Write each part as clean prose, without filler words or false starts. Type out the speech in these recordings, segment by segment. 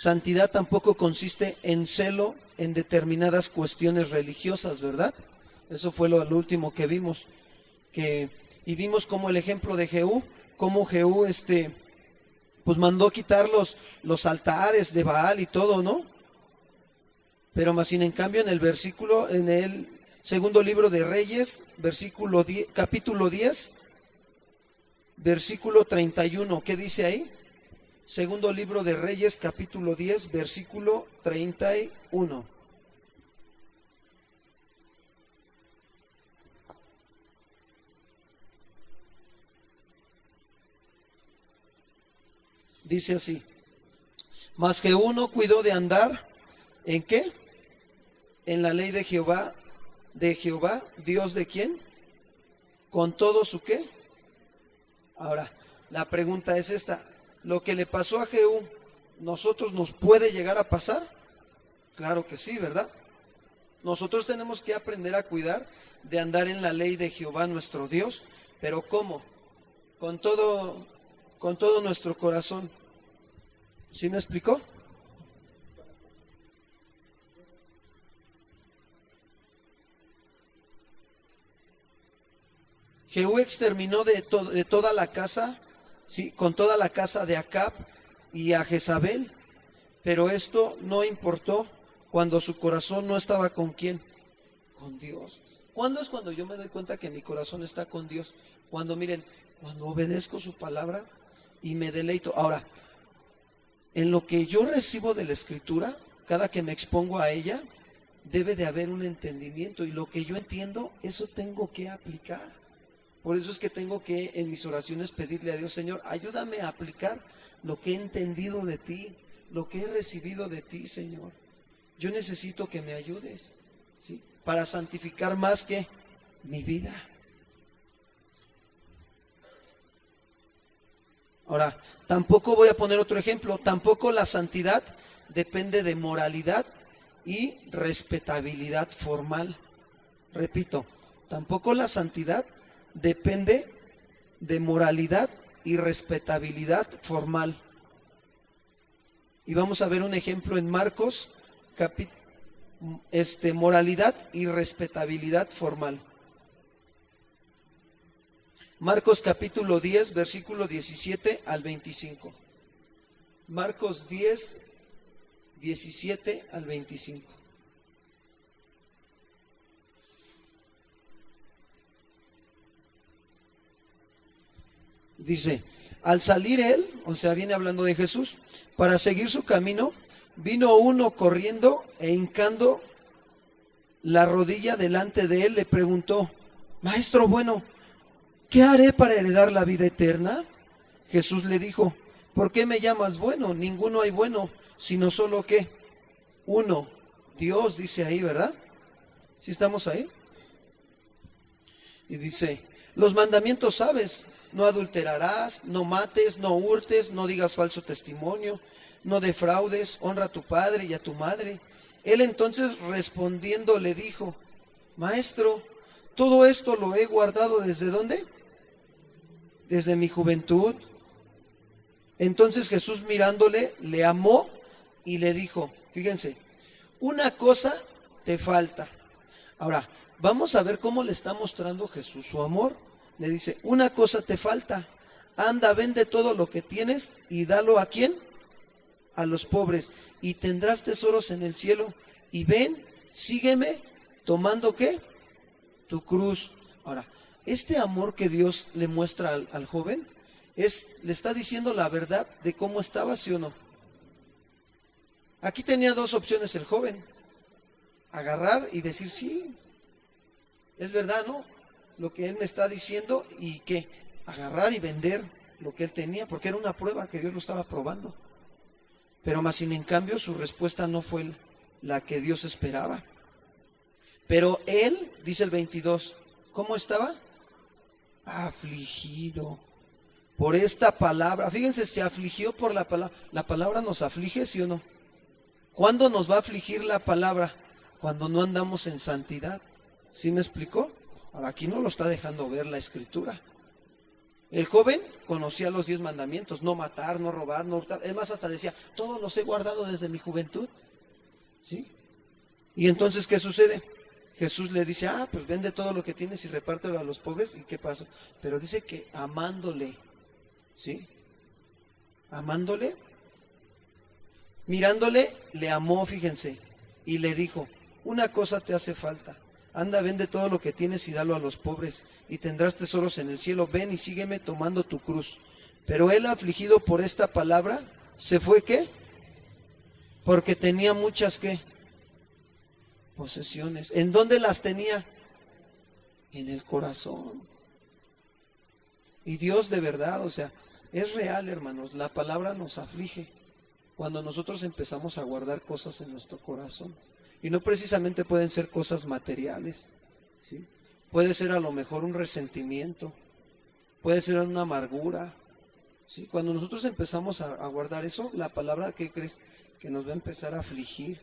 Santidad tampoco consiste en celo en determinadas cuestiones religiosas, ¿verdad? Eso fue lo último que vimos. Y vimos como el ejemplo de Jehú, cómo Jehú pues mandó quitar los altares de Baal y todo, ¿no? Pero más sin en cambio en el segundo libro de Reyes, capítulo 10, versículo 31, ¿qué dice ahí? Segundo libro de Reyes, capítulo 10, versículo 31. Dice así: mas que uno cuidó de andar, ¿en qué? En la ley de Jehová, ¿Dios de quién? Con todo su qué. Ahora, la pregunta es esta: ¿lo que le pasó a Jehú, nosotros nos puede llegar a pasar? Claro que sí, ¿verdad? Nosotros tenemos que aprender a cuidar de andar en la ley de Jehová nuestro Dios, pero ¿cómo? Con todo nuestro corazón. ¿Sí me explicó? Jehú exterminó de toda la casa, sí, con toda la casa de Acab y a Jezabel, pero esto no importó cuando su corazón no estaba ¿con quién? Con Dios. ¿Cuándo es cuando yo me doy cuenta que mi corazón está con Dios? Cuando obedezco su palabra y me deleito. Ahora, en lo que yo recibo de la Escritura, cada que me expongo a ella, debe de haber un entendimiento, y lo que yo entiendo, eso tengo que aplicar. Por eso es que tengo que en mis oraciones pedirle a Dios: Señor, ayúdame a aplicar lo que he entendido de ti, lo que he recibido de ti, Señor. Yo necesito que me ayudes, ¿sí? Para santificar más que mi vida. Ahora, tampoco voy a poner otro ejemplo, tampoco la santidad depende de moralidad y respetabilidad formal. Repito, tampoco la santidad depende de moralidad y respetabilidad formal. Y vamos a ver un ejemplo en Marcos, moralidad y respetabilidad formal. Marcos capítulo 10, versículo 17 al 25. Marcos 10, 17 al 25. Dice: al salir él, o sea, viene hablando de Jesús, para seguir su camino, vino uno corriendo e hincando la rodilla delante de él, le preguntó: Maestro bueno, ¿qué haré para heredar la vida eterna? Jesús le dijo: ¿por qué me llamas bueno? Ninguno hay bueno, sino solo ¿qué? Uno, Dios, dice ahí, ¿verdad? ¿Sí estamos ahí? Y dice: los mandamientos sabes: no adulterarás, no mates, no hurtes, no digas falso testimonio, no defraudes, honra a tu padre y a tu madre. Él entonces respondiendo le dijo: Maestro, todo esto lo he guardado ¿desde dónde? Desde mi juventud. Entonces Jesús mirándole, le amó y le dijo, fíjense, una cosa te falta. Ahora, vamos a ver cómo le está mostrando Jesús su amor. Le dice: una cosa te falta, anda, vende todo lo que tienes y dalo ¿a quién? A los pobres, y tendrás tesoros en el cielo, y ven, sígueme, tomando ¿qué? Tu cruz. Ahora, este amor que Dios le muestra al joven, le está diciendo la verdad de cómo estaba, ¿sí o no? Aquí tenía dos opciones el joven: agarrar y decir: sí, es verdad, ¿no? Lo que él me está diciendo, y ¿qué? Agarrar y vender lo que él tenía, porque era una prueba que Dios lo estaba probando. Pero más sin en cambio su respuesta no fue la que Dios esperaba. Pero él, dice el 22, ¿cómo estaba? Afligido por esta palabra. Fíjense, se afligió por la palabra. ¿La palabra nos aflige, sí o no? ¿Cuándo nos va a afligir la palabra? Cuando no andamos en santidad. ¿Sí me explicó? Ahora, aquí no lo está dejando ver la Escritura. El joven conocía los 10 mandamientos: no matar, no robar, no hurtar. Es más, hasta decía, todos los he guardado desde mi juventud. ¿Sí? Y entonces, ¿qué sucede? Jesús le dice, pues vende todo lo que tienes y repártelo a los pobres. ¿Y qué pasó? Pero dice que amándole, ¿sí? Amándole, mirándole, le amó, fíjense, y le dijo, una cosa te hace falta. Anda, vende todo lo que tienes y dalo a los pobres, y tendrás tesoros en el cielo. Ven y sígueme tomando tu cruz. Pero él, afligido por esta palabra, se fue, ¿qué? Porque tenía muchas, ¿qué? Posesiones. ¿En dónde las tenía? En el corazón. Y Dios de verdad, o sea, es real, hermanos. La palabra nos aflige cuando nosotros empezamos a guardar cosas en nuestro corazón. Y no precisamente pueden ser cosas materiales, ¿sí? Puede ser a lo mejor un resentimiento, puede ser una amargura, ¿sí? Cuando nosotros empezamos a guardar eso, la palabra, ¿qué crees? Que nos va a empezar a afligir.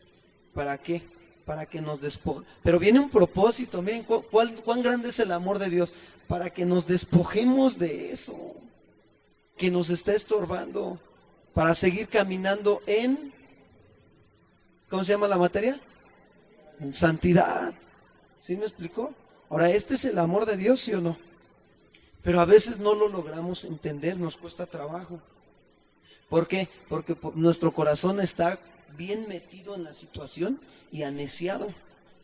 ¿Para qué? Para que nos despoje. Pero viene un propósito, miren cuán grande es el amor de Dios, para que nos despojemos de eso que nos está estorbando, para seguir caminando en, ¿cómo se llama la materia? En santidad. ¿Sí me explicó? Ahora, este es el amor de Dios, ¿sí o no? Pero a veces no lo logramos entender, nos cuesta trabajo. ¿Por qué? Porque nuestro corazón está bien metido en la situación y aneciado.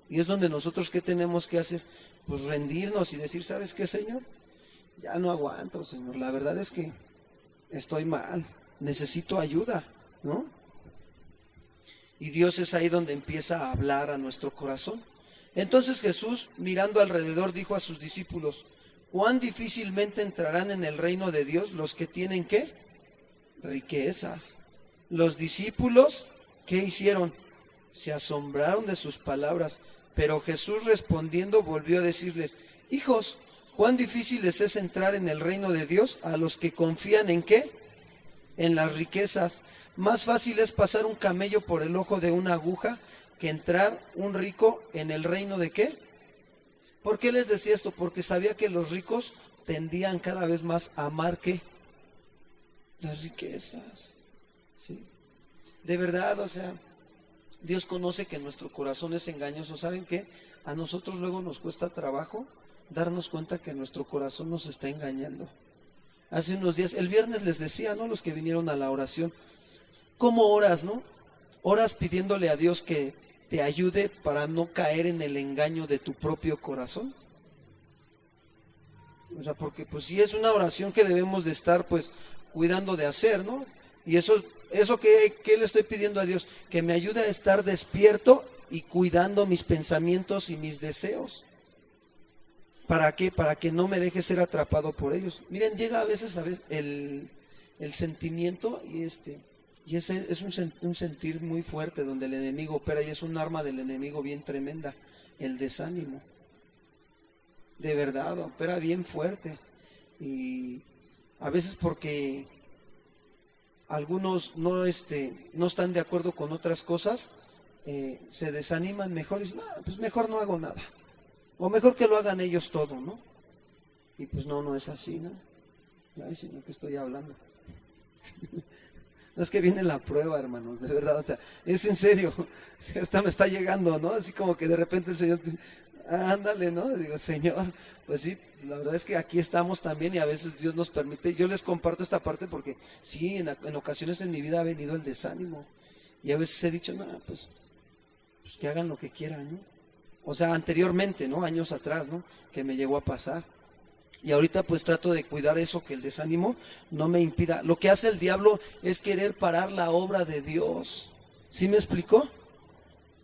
Y es donde nosotros, ¿qué tenemos que hacer? Pues rendirnos y decir, ¿sabes qué, Señor? Ya no aguanto, Señor. La verdad es que estoy mal, necesito ayuda, ¿no? Y Dios es ahí donde empieza a hablar a nuestro corazón. Entonces Jesús, mirando alrededor, dijo a sus discípulos, ¿cuán difícilmente entrarán en el reino de Dios los que tienen, ¿qué? Riquezas. Los discípulos, ¿qué hicieron? Se asombraron de sus palabras, pero Jesús respondiendo volvió a decirles, hijos, ¿cuán difícil les es entrar en el reino de Dios a los que confían en qué? En las riquezas. Más fácil es pasar un camello por el ojo de una aguja que entrar un rico en el reino de qué. ¿Por qué les decía esto? Porque sabía que los ricos tendían cada vez más a amar ¿qué? Las riquezas. ¿Sí? De verdad, o sea, Dios conoce que nuestro corazón es engañoso. ¿Saben qué? A nosotros luego nos cuesta trabajo darnos cuenta que nuestro corazón nos está engañando. Hace unos días, el viernes les decía, ¿no? Los que vinieron a la oración, ¿cómo oras, no? Oras pidiéndole a Dios que te ayude para no caer en el engaño de tu propio corazón. O sea, porque pues sí es una oración que debemos de estar pues cuidando de hacer, ¿no? Y eso que le estoy pidiendo a Dios, que me ayude a estar despierto y cuidando mis pensamientos y mis deseos. ¿Para qué? Para que no me deje ser atrapado por ellos. Miren, llega a veces el sentimiento y ese es un sentir muy fuerte donde el enemigo opera y es un arma del enemigo bien tremenda, el desánimo. De verdad, opera bien fuerte. Y a veces porque algunos no están de acuerdo con otras cosas, se desaniman mejor y dicen, pues mejor no hago nada. O mejor que lo hagan ellos todo, ¿no? Y pues no es así, ¿no? Ay, sino que estoy hablando. No es que viene la prueba, hermanos, de verdad, o sea, es en serio. Hasta me está llegando, ¿no? Así como que de repente el Señor dice, ándale, ¿no? Digo, Señor, pues sí, la verdad es que aquí estamos también y a veces Dios nos permite. Yo les comparto esta parte porque sí, en ocasiones en mi vida ha venido el desánimo. Y a veces he dicho, pues que hagan lo que quieran, ¿no? O sea, anteriormente, ¿no? Años atrás, ¿no? Que me llegó a pasar. Y ahorita pues trato de cuidar eso, que el desánimo no me impida. Lo que hace el diablo es querer parar la obra de Dios. ¿Sí me explicó?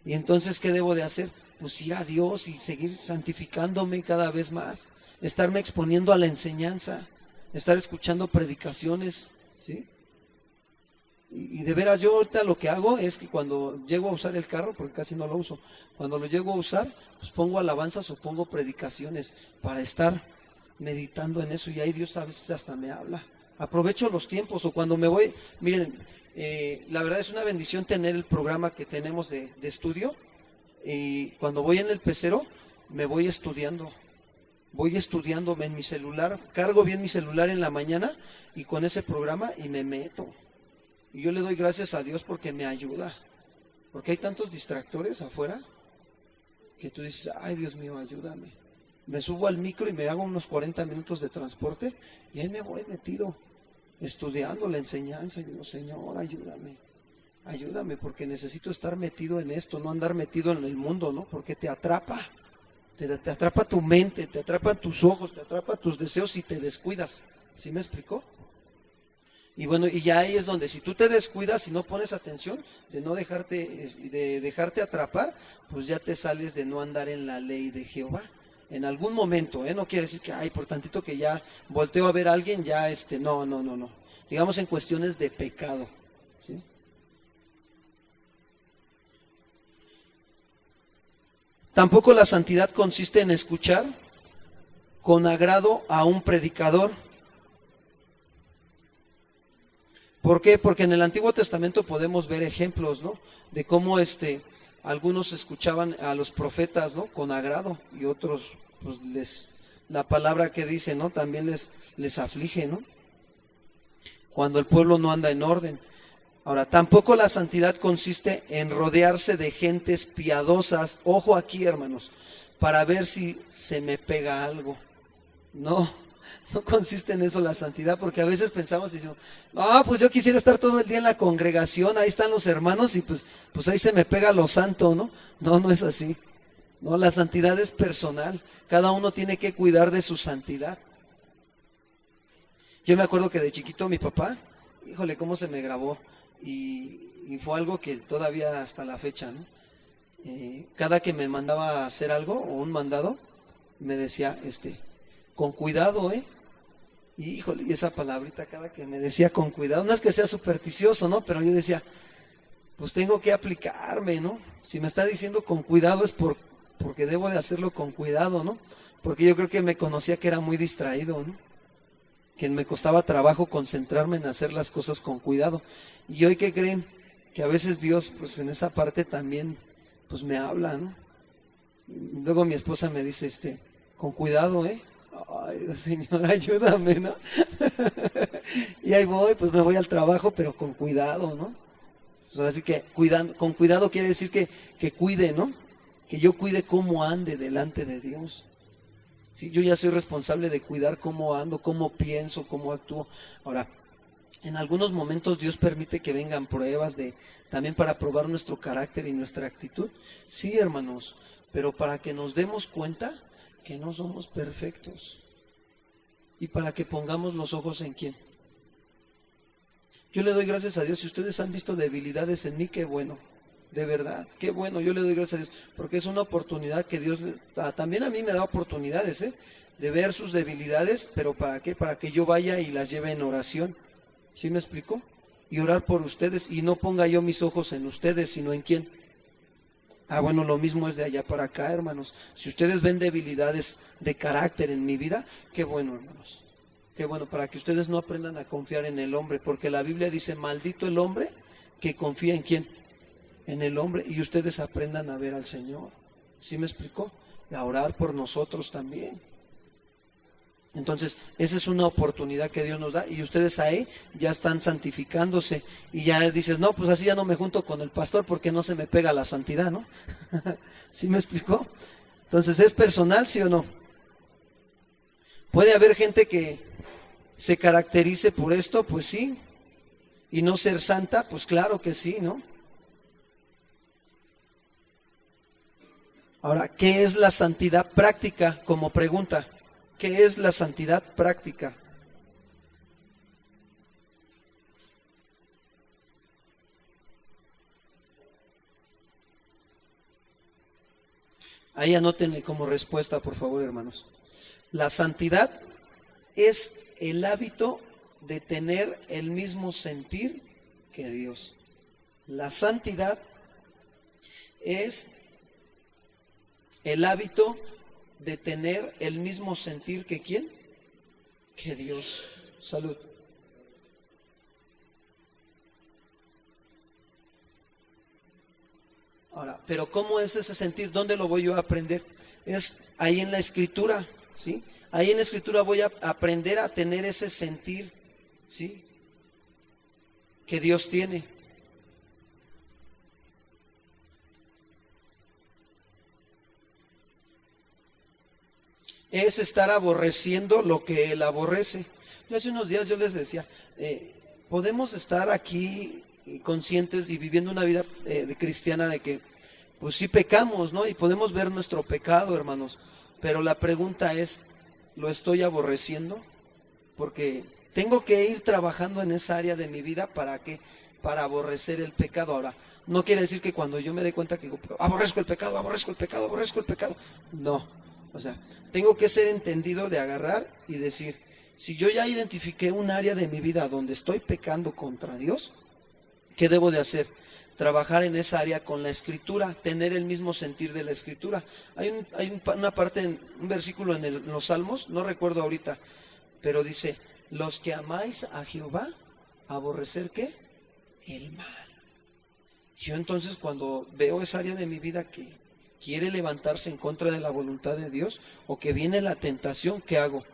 Y entonces, ¿qué debo de hacer? Pues ir a Dios y seguir santificándome cada vez más. Estarme exponiendo a la enseñanza. Estar escuchando predicaciones, ¿sí? Y de veras, yo ahorita lo que hago es que cuando llego a usar el carro, porque casi no lo uso, cuando lo llego a usar, pues pongo alabanzas o pongo predicaciones para estar meditando en eso. Y ahí Dios a veces hasta me habla. Aprovecho los tiempos o cuando me voy, miren, la verdad es una bendición tener el programa que tenemos de estudio. Y cuando voy en el pecero, me voy estudiando. voy estudiándome en mi celular, cargo bien mi celular en la mañana y con ese programa y me meto. Y yo le doy gracias a Dios porque me ayuda. Porque hay tantos distractores afuera que tú dices, ay Dios mío, ayúdame. Me subo al micro y me hago unos 40 minutos de transporte y ahí me voy metido, estudiando la enseñanza y digo, Señor, ayúdame. Ayúdame porque necesito estar metido en esto, no andar metido en el mundo, ¿no? Porque te atrapa. Te atrapa tu mente, te atrapan tus ojos, te atrapa tus deseos y te descuidas. ¿Sí me explicó? Y bueno, y ya ahí es donde si tú te descuidas y no pones atención de dejarte atrapar, pues ya te sales de no andar en la ley de Jehová. En algún momento, no quiere decir que, ay, por tantito que ya volteo a ver a alguien, ya no. Digamos en cuestiones de pecado, ¿sí? Tampoco la santidad consiste en escuchar con agrado a un predicador. ¿Por qué? Porque en el Antiguo Testamento podemos ver ejemplos, ¿no? De cómo algunos escuchaban a los profetas, ¿no? Con agrado y otros, pues la palabra que dice, ¿no? También les aflige, ¿no? Cuando el pueblo no anda en orden. Ahora, tampoco la santidad consiste en rodearse de gentes piadosas, ojo aquí, hermanos, para ver si se me pega algo. No consiste en eso la santidad, porque a veces pensamos y decimos, pues yo quisiera estar todo el día en la congregación, ahí están los hermanos y pues ahí se me pega lo santo, ¿no? No es así. No, la santidad es personal, cada uno tiene que cuidar de su santidad. Yo me acuerdo que de chiquito mi papá, híjole, cómo se me grabó. Y fue algo que todavía hasta la fecha, ¿no? Cada que me mandaba a hacer algo o un mandado, me decía, con cuidado, y híjole, y esa palabrita cada que me decía con cuidado, no es que sea supersticioso, ¿no? Pero yo decía, pues tengo que aplicarme, ¿no? Si me está diciendo con cuidado es porque debo de hacerlo con cuidado, ¿no? Porque yo creo que me conocía que era muy distraído, ¿no? Que me costaba trabajo concentrarme en hacer las cosas con cuidado. Y hoy, ¿qué creen? Que a veces Dios, pues en esa parte también, pues me habla, ¿no? Luego mi esposa me dice, con cuidado, Ay, Dios, Señor, ayúdame, ¿no? Y ahí voy, pues me voy al trabajo, pero con cuidado, ¿no? Pues así que con cuidado quiere decir que cuide, ¿no? Que yo cuide cómo ande delante de Dios. Sí, yo ya soy responsable de cuidar cómo ando, cómo pienso, cómo actúo. Ahora, en algunos momentos Dios permite que vengan pruebas también para probar nuestro carácter y nuestra actitud. Sí, hermanos, pero para que nos demos cuenta que no somos perfectos. Y para que pongamos los ojos en ¿quién? Yo le doy gracias a Dios. Si ustedes han visto debilidades en mí, qué bueno. De verdad, qué bueno, yo le doy gracias a Dios, porque es una oportunidad que Dios, también a mí me da oportunidades, de ver sus debilidades, pero ¿para qué? Para que yo vaya y las lleve en oración. ¿Sí me explicó? Y orar por ustedes, y no ponga yo mis ojos en ustedes, sino en ¿quién? Bueno, lo mismo es de allá para acá, hermanos. Si ustedes ven debilidades de carácter en mi vida, qué bueno, hermanos. Qué bueno, para que ustedes no aprendan a confiar en el hombre, porque la Biblia dice, maldito el hombre que confía en ¿quién? En el hombre, y ustedes aprendan a ver al Señor. ¿Sí me explicó? Y a orar por nosotros también. Entonces, esa es una oportunidad que Dios nos da, y ustedes ahí ya están santificándose, y ya dices, no, pues así ya no me junto con el pastor porque no se me pega la santidad, ¿no? ¿Sí me explicó? Entonces, ¿es personal, sí o no? ¿Puede haber gente que se caracterice por esto? Pues sí. ¿Y no ser santa? Pues claro que sí, ¿no? Ahora, ¿qué es la santidad práctica? Como pregunta, ¿qué es la santidad práctica? Ahí anótenle como respuesta, por favor, hermanos. La santidad es el hábito de tener el mismo sentir que Dios. La santidad es el hábito de tener el mismo sentir que ¿quién? Que Dios. Salud. Ahora, pero ¿cómo es ese sentir? ¿Dónde lo voy yo a aprender? Es ahí en la Escritura. ¿sí? Ahí en la Escritura voy a aprender a tener ese sentir, ¿sí?, que Dios tiene. Es estar aborreciendo lo que Él aborrece. Hace unos días yo les decía, podemos estar aquí conscientes y viviendo una vida de cristiana de que pues sí pecamos, ¿no? Y podemos ver nuestro pecado, hermanos. Pero la pregunta es, ¿lo estoy aborreciendo? Porque tengo que ir trabajando en esa área de mi vida. ¿Para qué? Para aborrecer el pecado. Ahora, no quiere decir que cuando yo me dé cuenta que aborrezco el pecado, aborrezco el pecado, aborrezco el pecado. No, o sea, tengo que ser entendido de agarrar y decir, si yo ya identifiqué un área de mi vida donde estoy pecando contra Dios, ¿qué debo de hacer? Trabajar en esa área con la Escritura, tener el mismo sentir de la Escritura. Hay una parte, un versículo en los Salmos, no recuerdo ahorita, pero dice, los que amáis a Jehová, aborrecer ¿qué? El mal. Yo entonces cuando veo esa área de mi vida que quiere levantarse en contra de la voluntad de Dios, o que viene la tentación, ¿qué hago?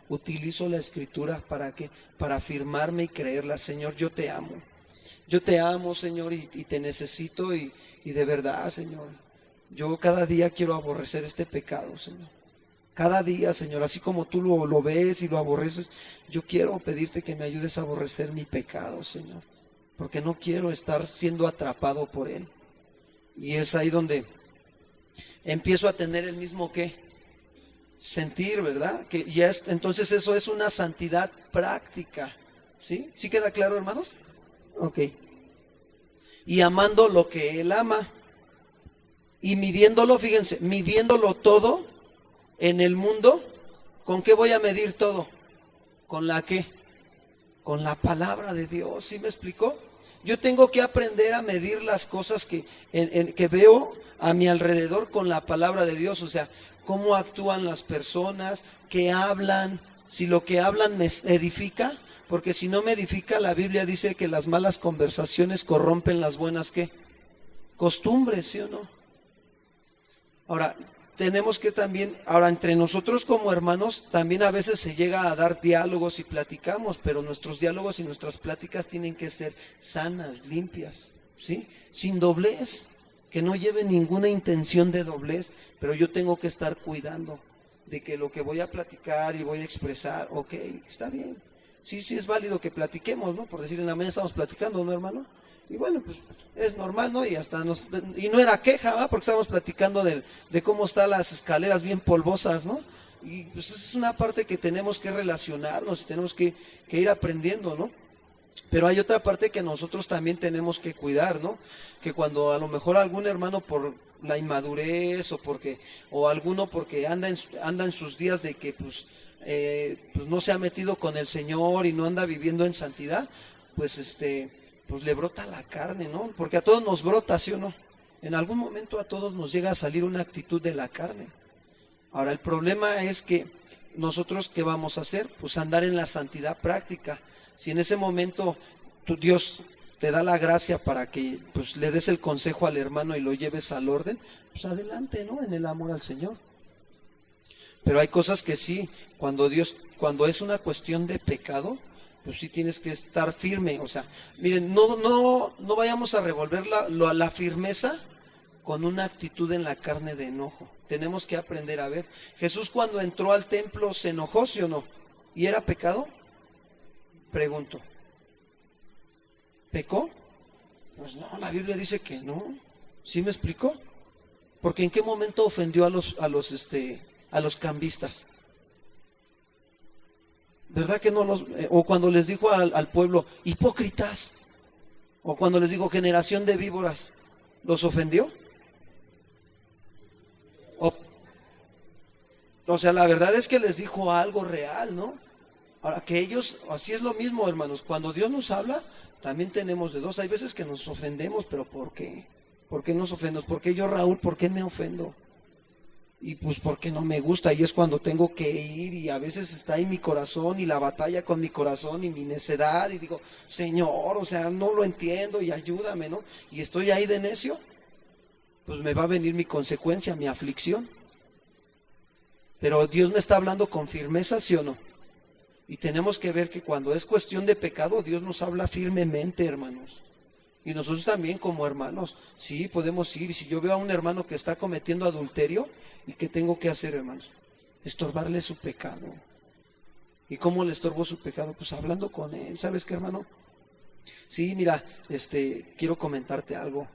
Utilizo la Escritura, ¿para qué? Para afirmarme y creerla. Señor, yo te amo. Yo te amo, Señor, y te necesito y de verdad, Señor, yo cada día quiero aborrecer este pecado, Señor. Cada día, Señor, así como tú lo ves y lo aborreces, yo quiero pedirte que me ayudes a aborrecer mi pecado, Señor, porque no quiero estar siendo atrapado por él. Y es ahí donde empiezo a tener el mismo ¿qué? Sentir, ¿verdad? Que ya entonces eso es una santidad práctica, ¿sí? ¿Sí queda claro, hermanos? Ok. Y amando lo que Él ama. Y midiéndolo, fíjense, midiéndolo todo en el mundo. ¿Con qué voy a medir todo? ¿Con la qué? Con la palabra de Dios. ¿Sí me explicó? Yo tengo que aprender a medir las cosas que veo a mi alrededor con la palabra de Dios. O sea, cómo actúan las personas, qué hablan, si lo que hablan me edifica. Porque si no me edifica, la Biblia dice que las malas conversaciones corrompen las buenas ¿qué? Costumbres, ¿sí o no? Ahora, tenemos que también, ahora entre nosotros como hermanos, también a veces se llega a dar diálogos y platicamos, pero nuestros diálogos y nuestras pláticas tienen que ser sanas, limpias, ¿sí? Sin doblez, que no lleve ninguna intención de doblez, pero yo tengo que estar cuidando de que lo que voy a platicar y voy a expresar, ok, está bien. Sí, es válido que platiquemos, ¿no? Por decir, en la mañana estamos platicando, ¿no, hermano? Y bueno, pues es normal, ¿no? Y hasta y no era queja, ¿va? Porque estábamos platicando de cómo están las escaleras bien polvosas, ¿no? Y pues esa es una parte que tenemos que relacionarnos y tenemos que ir aprendiendo, ¿no? Pero hay otra parte que nosotros también tenemos que cuidar, ¿no? Que cuando a lo mejor algún hermano por la inmadurez o alguno porque anda en sus días de que pues no se ha metido con el Señor y no anda viviendo en santidad, pues pues le brota la carne, ¿no? Porque a todos nos brota, ¿sí o no? En algún momento a todos nos llega a salir una actitud de la carne. Ahora el problema es que nosotros ¿qué vamos a hacer? Pues andar en la santidad práctica. Si en ese momento Dios te da la gracia para que pues le des el consejo al hermano y lo lleves al orden, pues adelante, ¿no? En el amor al Señor. Pero hay cosas que sí, cuando es una cuestión de pecado, pues sí tienes que estar firme. O sea, miren, no vayamos a revolver la firmeza con una actitud en la carne de enojo. Tenemos que aprender a ver. Jesús cuando entró al templo se enojó, ¿sí o no? ¿Y era pecado? Pregunto. ¿Pecó? Pues no, la Biblia dice que no. ¿Sí me explicó? Porque ¿en qué momento ofendió a los cambistas? ¿Verdad que no o cuando les dijo al pueblo, hipócritas? O cuando les dijo, generación de víboras, ¿los ofendió? O sea, la verdad es que les dijo algo real, ¿no? Ahora, que ellos, así es lo mismo, hermanos, cuando Dios nos habla, también tenemos de dos. Hay veces que nos ofendemos, pero ¿por qué? ¿Por qué nos ofendemos? ¿Por qué yo, Raúl, por qué me ofendo? Y pues porque no me gusta, y es cuando tengo que ir, y a veces está ahí mi corazón y la batalla con mi corazón y mi necedad, y digo, Señor, o sea, no lo entiendo y ayúdame, ¿no? Y estoy ahí de necio, pues me va a venir mi consecuencia, mi aflicción. Pero Dios me está hablando con firmeza, ¿sí o no? Y tenemos que ver que cuando es cuestión de pecado, Dios nos habla firmemente, hermanos. Y nosotros también como hermanos, sí, podemos ir. Y si yo veo a un hermano que está cometiendo adulterio, ¿y qué tengo que hacer, hermanos? Estorbarle su pecado. ¿Y cómo le estorbo su pecado? Pues hablando con él. ¿Sabes qué, hermano? Sí, mira, quiero comentarte algo.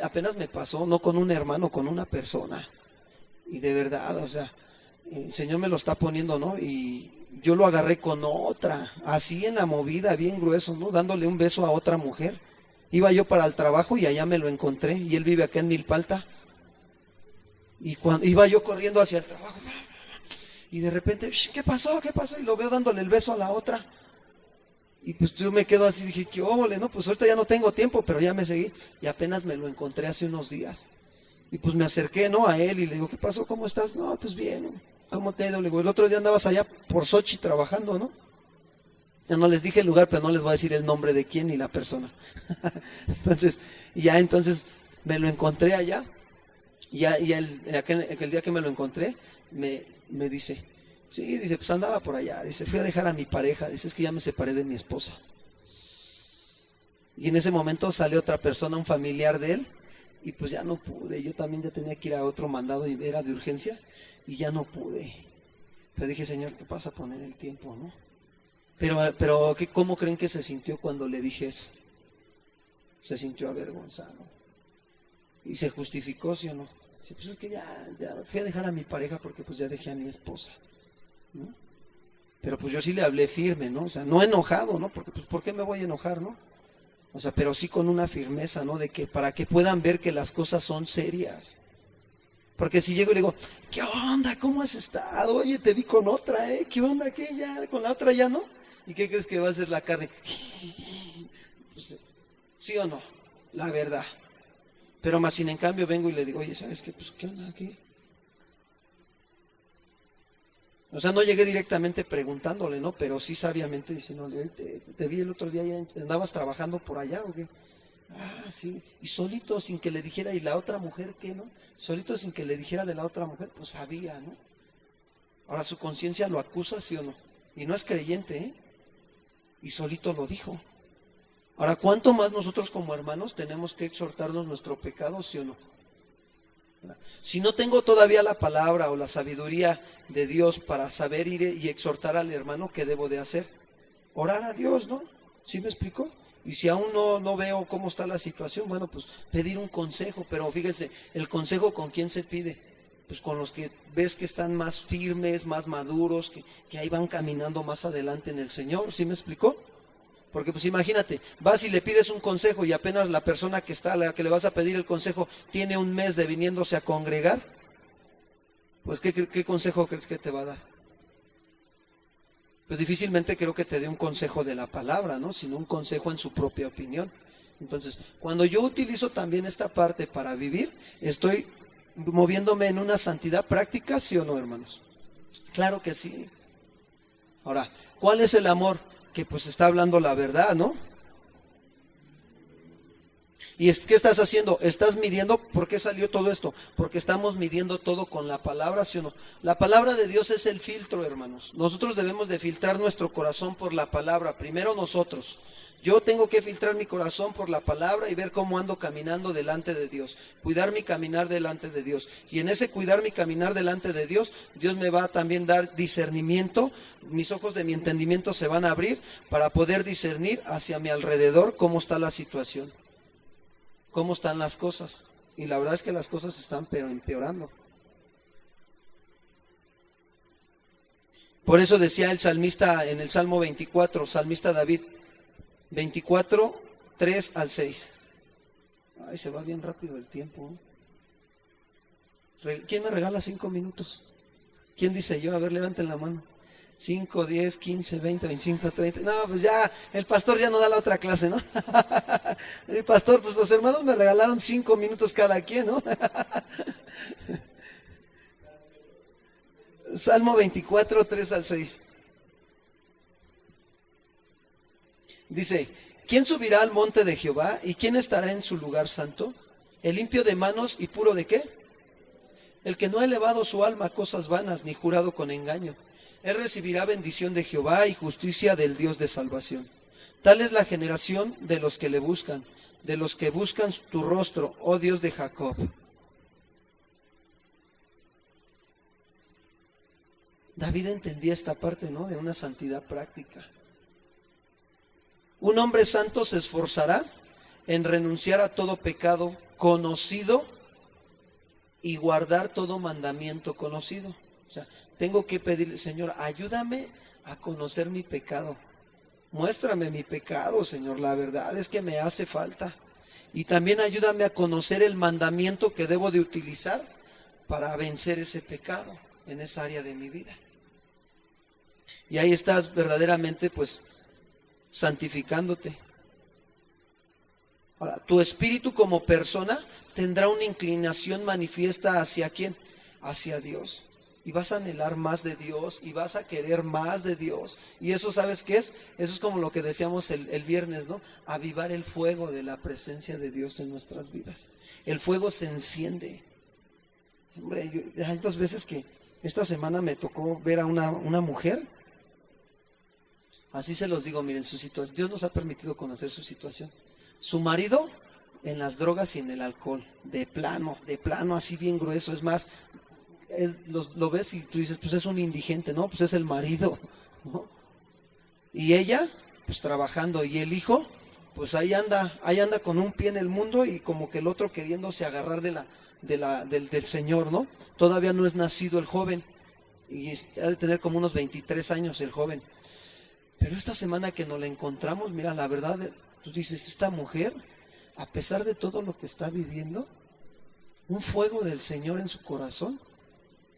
Apenas me pasó, no con un hermano, con una persona. Y de verdad, o sea, el Señor me lo está poniendo, ¿no? Y yo lo agarré con otra, así en la movida, bien grueso, ¿no? Dándole un beso a otra mujer. Iba yo para el trabajo y allá me lo encontré. Y él vive acá en Milpalta. Y cuando iba yo corriendo hacia el trabajo, y de repente, ¿qué pasó? ¿Qué pasó? Y lo veo dándole el beso a la otra. Y pues yo me quedo así, dije, qué óvole, ¿no? Pues ahorita ya no tengo tiempo, pero ya me seguí. Y apenas me lo encontré hace unos días. Y pues me acerqué, ¿no? A él y le digo, ¿qué pasó? ¿Cómo estás? No, pues bien, ¿no? ¿Cómo te ha ido? Le digo, el otro día andabas allá por Sochi trabajando, ¿no? Ya no les dije el lugar, pero no les voy a decir el nombre de quién ni la persona. Entonces, entonces me lo encontré allá. Y aquel día que me lo encontré, me dice, sí, dice, pues andaba por allá. Dice, fui a dejar a mi pareja. Dice, es que ya me separé de mi esposa. Y en ese momento salió otra persona, un familiar de él. Y pues ya no pude. Yo también ya tenía que ir a otro mandado y era de urgencia. Y ya no pude. Pero dije, Señor, te vas a poner el tiempo, ¿no? Pero ¿cómo creen que se sintió cuando le dije eso? Se sintió avergonzado. Y se justificó, ¿sí o no? Dice, pues es que ya fui a dejar a mi pareja porque pues ya dejé a mi esposa, ¿no? Pero pues yo sí le hablé firme, ¿no? O sea, no enojado, ¿no? Porque pues ¿por qué me voy a enojar, no? O sea, pero sí con una firmeza, ¿no? De que para que puedan ver que las cosas son serias. Porque si llego y le digo, ¿qué onda? ¿Cómo has estado? Oye, te vi con otra, ¿eh? ¿Qué onda? ¿Qué? ¿Ya? ¿Con la otra ya no? ¿Y qué crees que va a hacer la carne? Pues, ¿sí o no? La verdad. Pero más sin en cambio vengo y le digo, oye, ¿sabes qué? Pues, ¿qué onda aquí? O sea, no llegué directamente preguntándole, ¿no? Pero sí sabiamente diciéndole, te vi el otro día, ya andabas trabajando por allá, ¿o qué? Ah, sí. Y solito sin que le dijera, ¿y la otra mujer qué, no? Solito sin que le dijera de la otra mujer, pues sabía, ¿no? Ahora su conciencia lo acusa, ¿sí o no? Y no es creyente, ¿eh? Y solito lo dijo. Ahora, ¿cuánto más nosotros como hermanos tenemos que exhortarnos nuestro pecado, sí o no? Si no tengo todavía la palabra o la sabiduría de Dios para saber ir y exhortar al hermano, ¿qué debo de hacer? Orar a Dios, ¿no? ¿Sí me explicó? Y si aún no veo cómo está la situación, bueno, pues pedir un consejo. Pero fíjense, ¿el consejo con quién se pide? Pues con los que ves que están más firmes, más maduros, que ahí van caminando más adelante en el Señor. ¿Sí me explicó? Porque pues imagínate, vas y le pides un consejo y apenas la persona que está, a la que le vas a pedir el consejo, tiene un mes de viniéndose a congregar, pues ¿qué consejo crees que te va a dar? Pues difícilmente creo que te dé un consejo de la palabra, ¿no? Sino un consejo en su propia opinión. Entonces, cuando yo utilizo también esta parte para vivir, estoy moviéndome en una santidad práctica, ¿sí o no, hermanos? Claro que sí. Ahora, ¿cuál es el amor? Que pues está hablando la verdad, ¿no? ¿Y qué estás haciendo? Estás midiendo. ¿Por qué salió todo esto? Porque estamos midiendo todo con la palabra, ¿sí o no? La palabra de Dios es el filtro, hermanos. Nosotros debemos de filtrar nuestro corazón por la palabra. Primero nosotros. Yo tengo que filtrar mi corazón por la palabra y ver cómo ando caminando delante de Dios. Cuidar mi caminar delante de Dios. Y en ese cuidar mi caminar delante de Dios, Dios me va a también dar discernimiento. Mis ojos de mi entendimiento se van a abrir para poder discernir hacia mi alrededor cómo está la situación. Cómo están las cosas. Y la verdad es que las cosas están empeorando. Por eso decía el salmista en el Salmo 24, salmista David, 24, 3 al 6. Ay, se va bien rápido el tiempo. ¿Quién me regala 5 minutos? ¿Quién dice yo? A ver, levanten la mano. 5, 10, 15, 20, 25, 30. No, pues ya, el pastor ya no da la otra clase, ¿no? El pastor, pues los hermanos me regalaron 5 minutos cada quien, ¿no? Salmo 24, 3 al 6. Dice, ¿quién subirá al monte de Jehová y quién estará en su lugar santo? El limpio de manos y puro ¿de qué? El que no ha elevado su alma a cosas vanas, ni jurado con engaño, él recibirá bendición de Jehová y justicia del Dios de salvación. Tal es la generación de los que le buscan, de los que buscan tu rostro, oh Dios de Jacob. David entendía esta parte, ¿no?, de una santidad práctica. Un hombre santo se esforzará en renunciar a todo pecado conocido y guardar todo mandamiento conocido. O sea, tengo que pedirle, Señor, ayúdame a conocer mi pecado. Muéstrame mi pecado, Señor, la verdad es que me hace falta. Y también ayúdame a conocer el mandamiento que debo de utilizar para vencer ese pecado en esa área de mi vida. Y ahí estás verdaderamente, pues, santificándote. Ahora, tu espíritu como persona tendrá una inclinación manifiesta ¿hacia quién? Hacia Dios. Y vas a anhelar más de Dios y vas a querer más de Dios. Y eso, ¿sabes qué es? Eso es como lo que decíamos el viernes, ¿no? Avivar el fuego de la presencia de Dios en nuestras vidas. El fuego se enciende. Hombre, hay 2 veces que esta semana me tocó ver a una mujer. Así se los digo, miren, su situación. Dios nos ha permitido conocer su situación. Su marido en las drogas y en el alcohol. De plano, así bien grueso. Es más, lo ves y tú dices, pues es un indigente, ¿no? Pues es el marido, ¿no? Y ella, pues trabajando, y el hijo, pues ahí anda con un pie en el mundo y como que el otro queriéndose agarrar del Señor, ¿no? Todavía no es nacido el joven, y ha de tener como unos 23 años el joven. Pero esta semana que nos la encontramos, mira, la verdad, tú dices, esta mujer, a pesar de todo lo que está viviendo, un fuego del Señor en su corazón.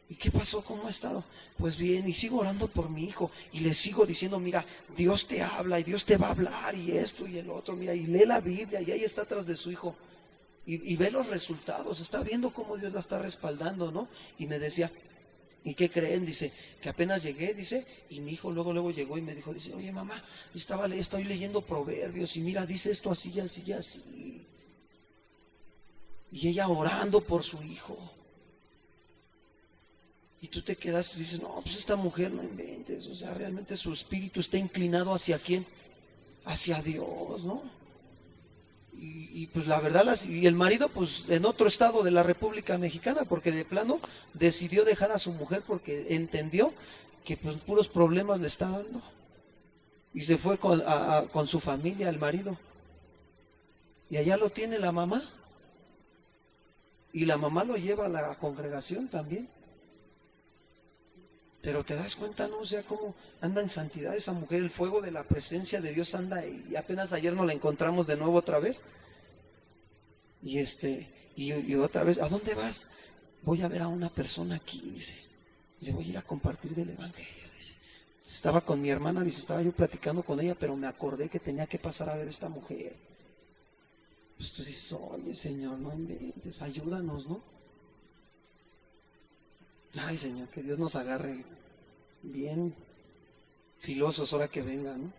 ¿Y qué pasó? ¿Cómo ha estado? Pues bien, y sigo orando por mi hijo y le sigo diciendo, mira, Dios te habla y Dios te va a hablar y esto y el otro, mira, y lee la Biblia y ahí está atrás de su hijo y ve los resultados, está viendo cómo Dios la está respaldando, ¿no? Y me decía, ¿y qué creen? Dice, que apenas llegué, dice, y mi hijo luego llegó y me dijo, dice, oye mamá, estoy leyendo Proverbios y mira, dice esto así y así y así. Y ella orando por su hijo. Y tú te quedas y dices, no, pues esta mujer no inventes, o sea, realmente su espíritu está inclinado ¿hacia quién? Hacia Dios, ¿no? Y pues la verdad, y el marido pues en otro estado de la República Mexicana, porque de plano decidió dejar a su mujer porque entendió que pues puros problemas le está dando. Y se fue con su familia, el marido. Y allá lo tiene la mamá. Y la mamá lo lleva a la congregación también. Pero te das cuenta, ¿no? O sea, cómo anda en santidad esa mujer, el fuego de la presencia de Dios anda ahí. Y apenas ayer nos la encontramos de nuevo otra vez. Y otra vez, ¿a dónde vas? Voy a ver a una persona aquí, dice. Yo voy a ir a compartir del evangelio, dice. Estaba con mi hermana, dice, estaba yo platicando con ella, pero me acordé que tenía que pasar a ver a esta mujer. Pues tú dices, oye, Señor, no inventes, ayúdanos, ¿no? Ay, Señor, que Dios nos agarre bien filosos ahora que venga, ¿no?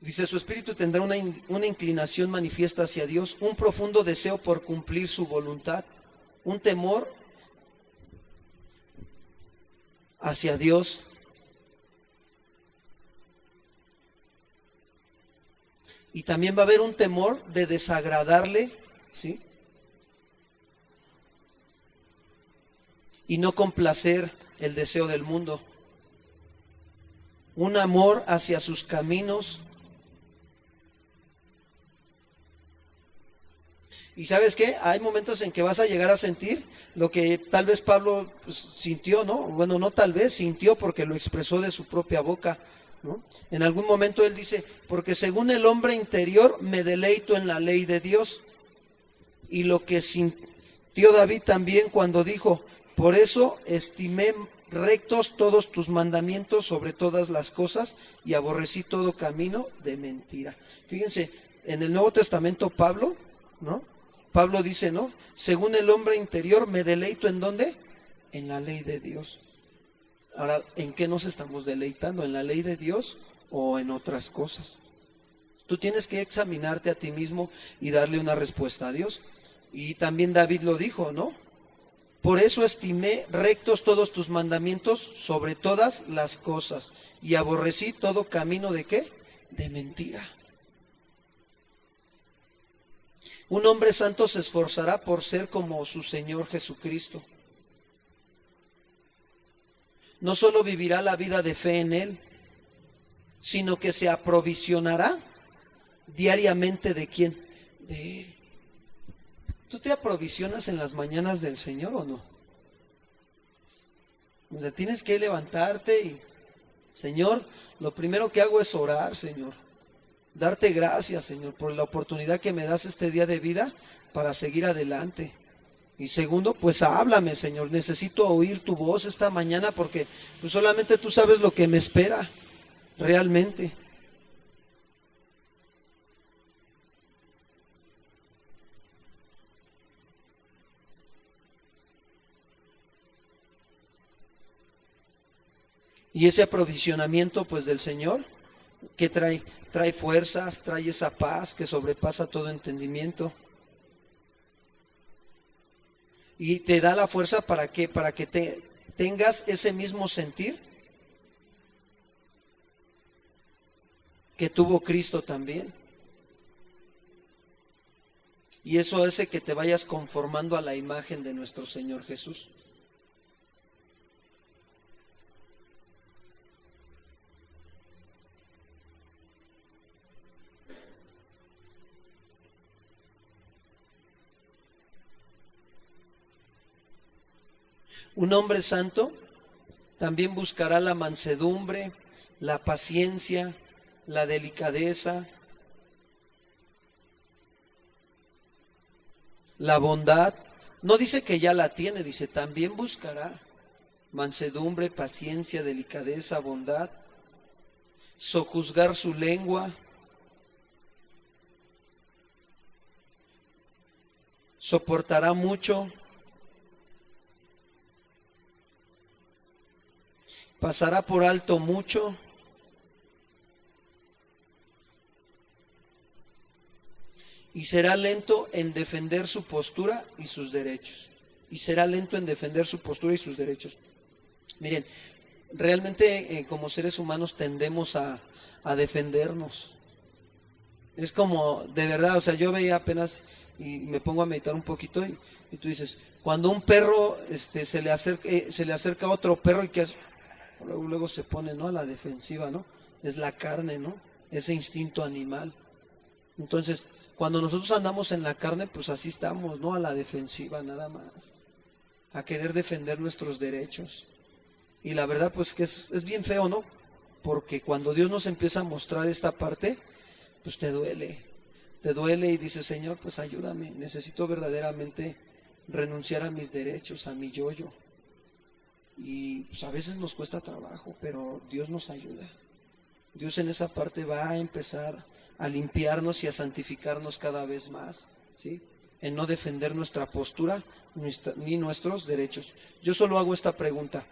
Dice, su espíritu tendrá una inclinación manifiesta hacia Dios, un profundo deseo por cumplir su voluntad, un temor hacia Dios. Y también va a haber un temor de desagradarle, ¿sí? Y no complacer el deseo del mundo. Un amor hacia sus caminos. Y ¿sabes qué? Hay momentos en que vas a llegar a sentir lo que tal vez Pablo pues, sintió, ¿no? Bueno, no tal vez, sintió porque lo expresó de su propia boca, ¿no? En algún momento él dice, porque según el hombre interior me deleito en la ley de Dios. Y lo que sintió David también cuando dijo, por eso estimé rectos todos tus mandamientos sobre todas las cosas y aborrecí todo camino de mentira. Fíjense, en el Nuevo Testamento Pablo, ¿no? Pablo dice, ¿no? Según el hombre interior me deleito ¿en dónde? En la ley de Dios. Ahora, ¿en qué nos estamos deleitando? ¿En la ley de Dios o en otras cosas? Tú tienes que examinarte a ti mismo y darle una respuesta a Dios. Y también David lo dijo, ¿no? Por eso estimé rectos todos tus mandamientos sobre todas las cosas, y aborrecí todo camino ¿de qué? De mentira. Un hombre santo se esforzará por ser como su Señor Jesucristo. No solo vivirá la vida de fe en Él, sino que se aprovisionará diariamente ¿de quién? De Él. ¿Tú te aprovisionas en las mañanas del Señor o no? O sea, tienes que levantarte y, Señor, lo primero que hago es orar, Señor. Darte gracias, Señor, por la oportunidad que me das este día de vida para seguir adelante. Y segundo, pues háblame, Señor. Necesito oír tu voz esta mañana porque pues solamente tú sabes lo que me espera realmente. Y ese aprovisionamiento pues del Señor, ¿qué trae? Trae fuerzas, trae esa paz que sobrepasa todo entendimiento. Y te da la fuerza ¿para qué? Para que tengas ese mismo sentir que tuvo Cristo también. Y eso hace que te vayas conformando a la imagen de nuestro Señor Jesús. Un hombre santo también buscará la mansedumbre, la paciencia, la delicadeza, la bondad. No dice que ya la tiene, dice también buscará mansedumbre, paciencia, delicadeza, bondad, sojuzgar su lengua, soportará mucho, pasará por alto mucho, y será lento en defender su postura y sus derechos. Y será lento en defender su postura y sus derechos. Miren, realmente como seres humanos tendemos a defendernos. Es como, de verdad, o sea, yo veía apenas y me pongo a meditar un poquito y tú dices, cuando un perro se le acerca a otro perro y que luego se pone, ¿no?, a la defensiva, ¿no? Es la carne, ¿no? Ese instinto animal. Entonces, cuando nosotros andamos en la carne, pues así estamos, ¿no? A la defensiva nada más. A querer defender nuestros derechos. Y la verdad, pues que es bien feo, ¿no? Porque cuando Dios nos empieza a mostrar esta parte, pues te duele. Te duele y dices, Señor, pues ayúdame. Necesito verdaderamente renunciar a mis derechos, a mi yo-yo. Y pues a veces nos cuesta trabajo, pero Dios nos ayuda. Dios en esa parte va a empezar a limpiarnos y a santificarnos cada vez más, ¿sí? En no defender nuestra postura ni nuestros derechos. Yo solo hago esta pregunta.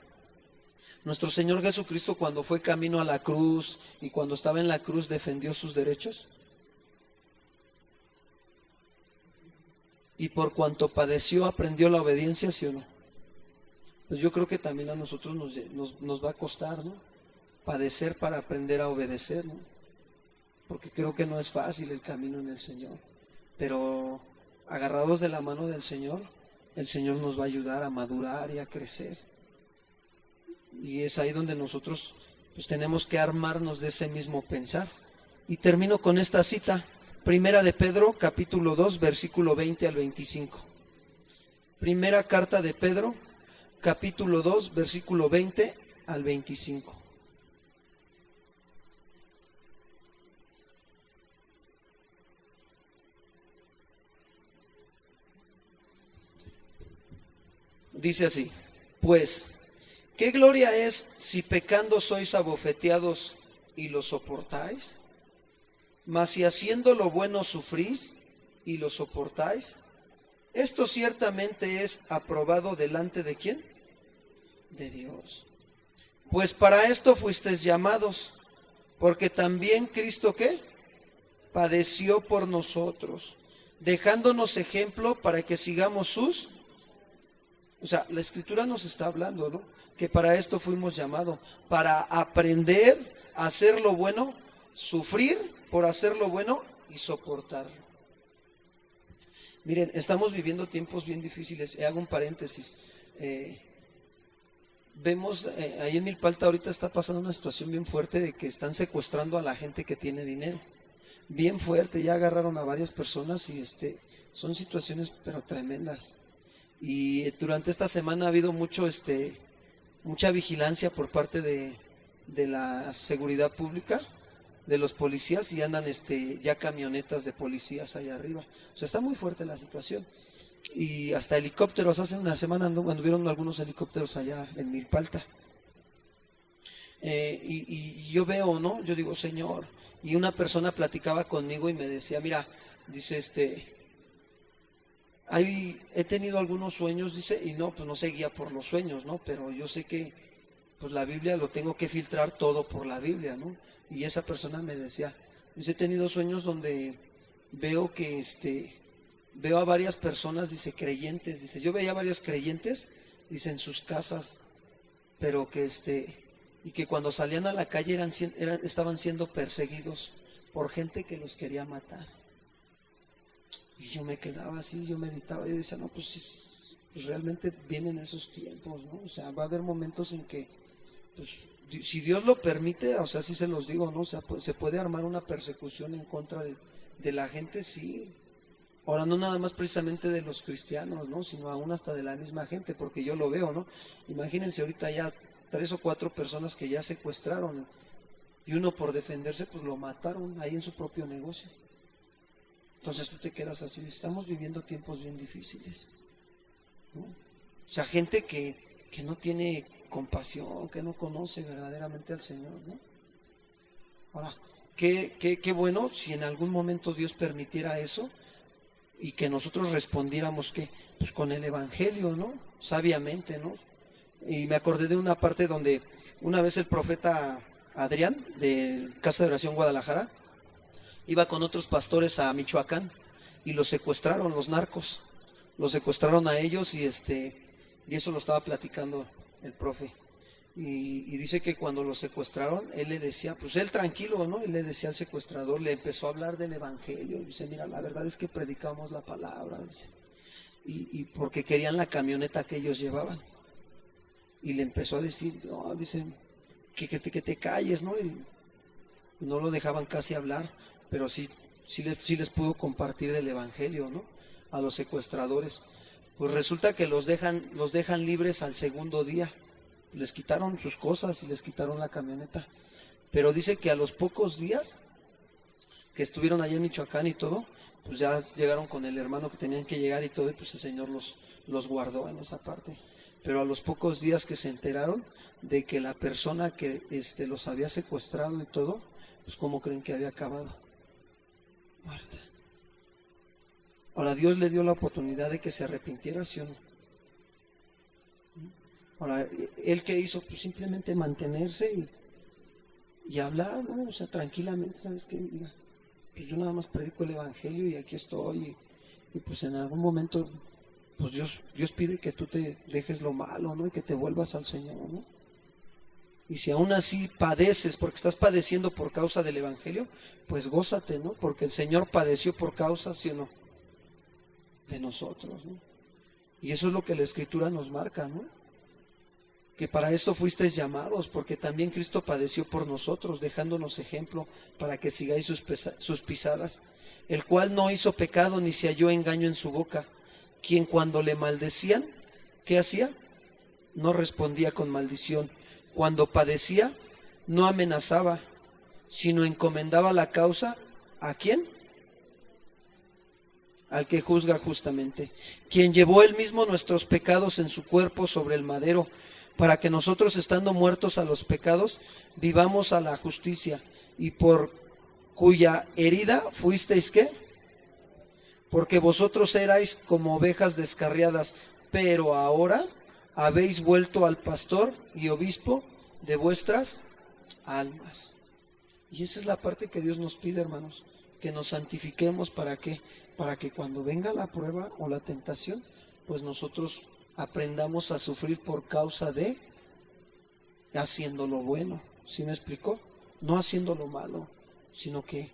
¿Nuestro Señor Jesucristo cuando fue camino a la cruz y cuando estaba en la cruz defendió sus derechos? ¿Y por cuanto padeció aprendió la obediencia, sí o no? Pues yo creo que también a nosotros nos va a costar, ¿no? Padecer para aprender a obedecer, ¿no? Porque creo que no es fácil el camino en el Señor. Pero agarrados de la mano del Señor, el Señor nos va a ayudar a madurar y a crecer. Y es ahí donde nosotros pues tenemos que armarnos de ese mismo pensar. Y termino con esta cita, Primera de Pedro, capítulo 2, versículo 20 al 25. Primera carta de Pedro, capítulo 2, versículo 20 al 25. Dice así, pues, ¿qué gloria es si pecando sois abofeteados y lo soportáis? Mas si haciendo lo bueno sufrís y lo soportáis, esto ciertamente es aprobado delante de ¿quién? De Dios. Pues para esto fuisteis llamados, porque también Cristo ¿qué? Padeció por nosotros, dejándonos ejemplo para que sigamos sus O sea, la Escritura nos está hablando, ¿no? Que para esto fuimos llamados, para aprender a hacer lo bueno, sufrir por hacer lo bueno y soportarlo. Miren, estamos viviendo tiempos bien difíciles. Hago un paréntesis. Vemos, ahí en Milpalta ahorita está pasando una situación bien fuerte de que están secuestrando a la gente que tiene dinero. Bien fuerte, ya agarraron a varias personas y son situaciones pero tremendas. Y durante esta semana ha habido mucha vigilancia por parte de la seguridad pública, de los policías, y andan ya camionetas de policías allá arriba. O sea, está muy fuerte la situación. Y hasta helicópteros, hace una semana anduvieron algunos helicópteros allá en Milpalta. Y yo veo, ¿no? Yo digo, Señor, y una persona platicaba conmigo y me decía, mira, dice, he tenido algunos sueños, dice, y no, pues no se guía por los sueños, ¿no? Pero yo sé que, pues la Biblia lo tengo que filtrar todo por la Biblia, ¿no? Y esa persona me decía, dice, he tenido sueños donde veo que, veo a varias personas, dice, creyentes, dice, yo veía a varios creyentes, dice, en sus casas, pero que y que cuando salían a la calle estaban siendo perseguidos por gente que los quería matar. Y yo me quedaba así, yo meditaba, yo decía, no, pues realmente vienen esos tiempos, ¿no? O sea, va a haber momentos en que, pues, si Dios lo permite, o sea, sí se los digo, ¿no? O sea, se puede armar una persecución en contra de la gente, sí. Ahora, no nada más precisamente de los cristianos, ¿no? Sino aún hasta de la misma gente, porque yo lo veo, ¿no? Imagínense ahorita ya 3 o 4 personas que ya secuestraron, y uno por defenderse, pues lo mataron ahí en su propio negocio. Entonces tú te quedas así, estamos viviendo tiempos bien difíciles, ¿no? O sea, gente que no tiene compasión, que no conoce verdaderamente al Señor, ¿no? Ahora, qué bueno si en algún momento Dios permitiera eso y que nosotros respondiéramos que, pues con el Evangelio, ¿no? Sabiamente, ¿no? Y me acordé de una parte donde una vez el profeta Adrián, de Casa de Oración Guadalajara, iba con otros pastores a Michoacán y los secuestraron los narcos, los secuestraron a ellos y eso lo estaba platicando el profe. Y dice que cuando los secuestraron, él le decía, pues él tranquilo, ¿no? Y le decía al secuestrador, le empezó a hablar del Evangelio. Y dice, mira, la verdad es que predicamos la palabra, dice. Y porque querían la camioneta que ellos llevaban. Y le empezó a decir, no, dice, que te calles, ¿no? Y no lo dejaban casi hablar, pero sí les pudo compartir del Evangelio, ¿no? A los secuestradores. Pues resulta que los dejan libres al segundo día. Les quitaron sus cosas y les quitaron la camioneta. Pero dice que a los pocos días que estuvieron allá en Michoacán y todo, pues ya llegaron con el hermano que tenían que llegar y todo, y pues el Señor los guardó en esa parte. Pero a los pocos días que se enteraron de que la persona que los había secuestrado y todo, pues ¿cómo creen que había acabado? Muerta. Ahora Dios le dio la oportunidad de que se arrepintiera, ¿sí o no? Ahora, ¿él qué hizo? Pues simplemente mantenerse y hablar, ¿no? O sea, tranquilamente, ¿sabes qué? Mira, pues yo nada más predico el Evangelio y aquí estoy. Y pues en algún momento, pues Dios pide que tú te dejes lo malo, ¿no? Y que te vuelvas al Señor, ¿no? Y si aún así padeces, porque estás padeciendo por causa del Evangelio, pues gózate, ¿no? Porque el Señor padeció por causa, ¿sí o no? De nosotros, ¿no? Y eso es lo que la Escritura nos marca, ¿no? Que para esto fuisteis llamados, porque también Cristo padeció por nosotros, dejándonos ejemplo para que sigáis sus pisadas, el cual no hizo pecado ni se halló engaño en su boca, quien cuando le maldecían, ¿qué hacía? No respondía con maldición. Cuando padecía, no amenazaba, sino encomendaba la causa, ¿a quién? Al que juzga justamente, quien llevó él mismo nuestros pecados en su cuerpo sobre el madero, para que nosotros, estando muertos a los pecados, vivamos a la justicia, y por cuya herida fuisteis, ¿qué? Porque vosotros erais como ovejas descarriadas, pero ahora habéis vuelto al pastor y obispo de vuestras almas. Y esa es la parte que Dios nos pide, hermanos, que nos santifiquemos. ¿Para qué? Para que cuando venga la prueba o la tentación, pues nosotros aprendamos a sufrir por causa de haciendo lo bueno. ¿Sí me explicó? No haciendo lo malo, sino que...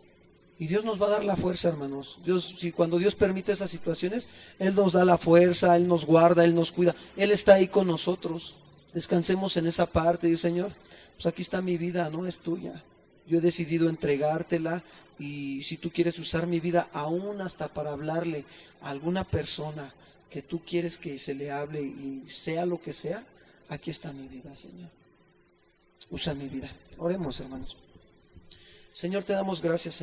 Y Dios nos va a dar la fuerza, hermanos. Dios, si cuando Dios permite esas situaciones, Él nos da la fuerza, Él nos guarda, Él nos cuida. Él está ahí con nosotros. Descansemos en esa parte. Dice, Señor, pues aquí está mi vida, no es tuya. Yo he decidido entregártela, y si tú quieres usar mi vida aún hasta para hablarle a alguna persona que tú quieres que se le hable, y sea lo que sea, aquí está mi vida, Señor. Usa mi vida. Oremos, hermanos. Señor, te damos gracias.